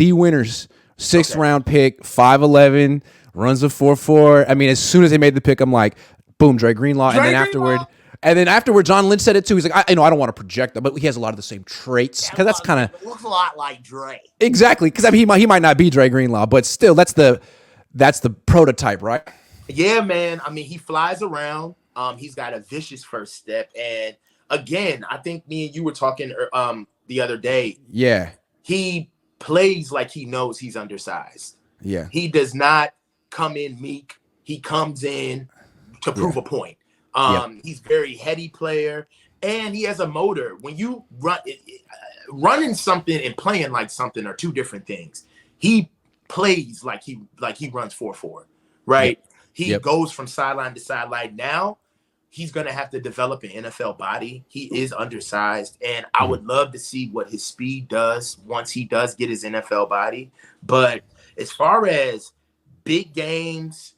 Dee Winters, sixth Okay. round pick, 5'11", runs a 4.4. I mean, as soon as they made the pick, I'm like, boom, Dre Greenlaw. Dre Greenlaw? And then afterward, John Lynch said it too. He's like, I don't want to project that, but he has a lot of the same traits Yeah, because that's kind of it looks a lot like Dre. exactly because I mean he might not be Dre Greenlaw, but still that's the prototype, right? Yeah, man. I mean, he flies around. He's got a vicious first step, and again, I think me and you were talking the other day. Yeah, He plays like he knows he's undersized. yeah, He does not come in meek. He comes in to prove a point. He's very heady player, and he has a motor. When you running something and playing like something are two different things. He plays like he runs 4.4, right? Yep. He goes from sideline to sideline. Now he's going to have to develop an NFL body. He is undersized, and I would love to see what his speed does once he does get his NFL body. But as far as big games,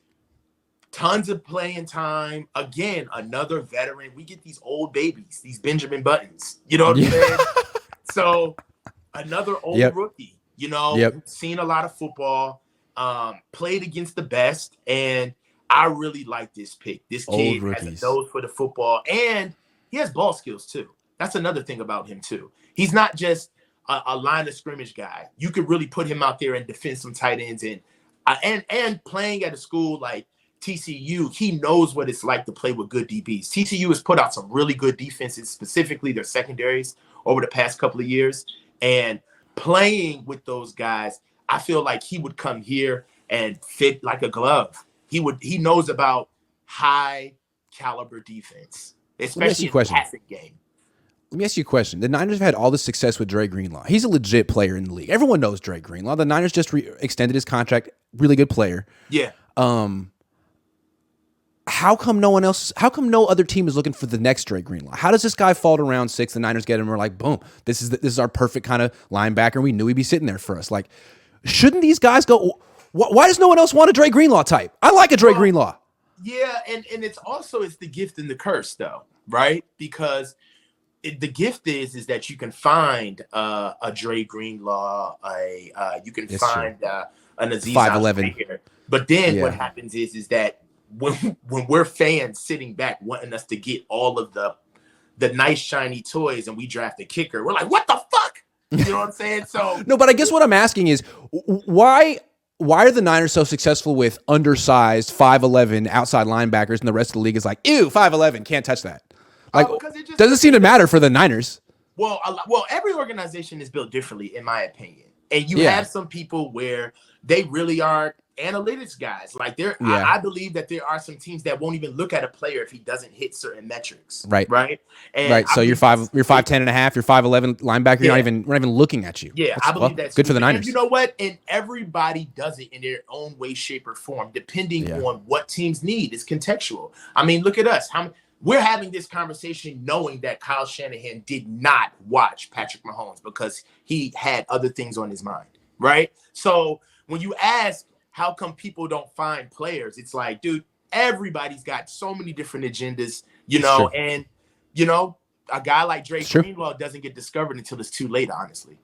tons of playing time, again, another veteran. We get these old babies, these Benjamin Buttons. You know what I'm saying? So another old rookie, seen a lot of football, played against the best, and I really like this pick. This kid has a nose for the football, and he has ball skills too. That's another thing about him too. He's not just a line of scrimmage guy. You could really put him out there and defend some tight ends, and playing at a school like TCU, he knows what it's like to play with good DBs. TCU has put out some really good defenses, specifically their secondaries over the past couple of years, and playing with those guys, I feel like he would come here and fit like a glove. He knows about high caliber defense, especially in the passing game. Let me ask you a question. The Niners have had all this success with Dre Greenlaw. He's a legit player in the league. Everyone knows Dre Greenlaw. The Niners just extended his contract. Really good player. Yeah. How come no other team is looking for the next Dre Greenlaw? How does this guy fall to round 6? The Niners get him. We're like, boom, this is our perfect kind of linebacker. We knew he'd be sitting there for us. Like, shouldn't these guys go? Why does no one else want a Dre Greenlaw type? I like a Dre Greenlaw. Yeah, and it's the gift and the curse, though, right? Because the gift is that you can find a Dre Greenlaw, you can find an Aziz 5'11". But then what happens is that when we're fans sitting back wanting us to get all of the nice shiny toys and we draft a kicker, we're like, what the fuck? You know what I'm saying? So no, but I guess what I'm asking is why are the Niners so successful with undersized 5'11" outside linebackers and the rest of the league is like, ew, 5'11", can't touch that. Like, it just doesn't seem to matter for the Niners. Well, every organization is built differently, in my opinion. And you have some people where they really are analytics guys. Like I believe that there are some teams that won't even look at a player if he doesn't hit certain metrics. Right. Right. And right. So you're 5'10" and a half, you're 5'11" linebacker. We're not even looking at you. Yeah, I believe that's good for the Niners. And you know what? And everybody does it in their own way, shape, or form, depending on what teams need. It's contextual. I mean, look at us. We're having this conversation knowing that Kyle Shanahan did not watch Patrick Mahomes because he had other things on his mind. Right. So when you ask, how come people don't find players? It's like, dude, everybody's got so many different agendas, and, a guy like Dre Greenlaw doesn't get discovered until it's too late, honestly.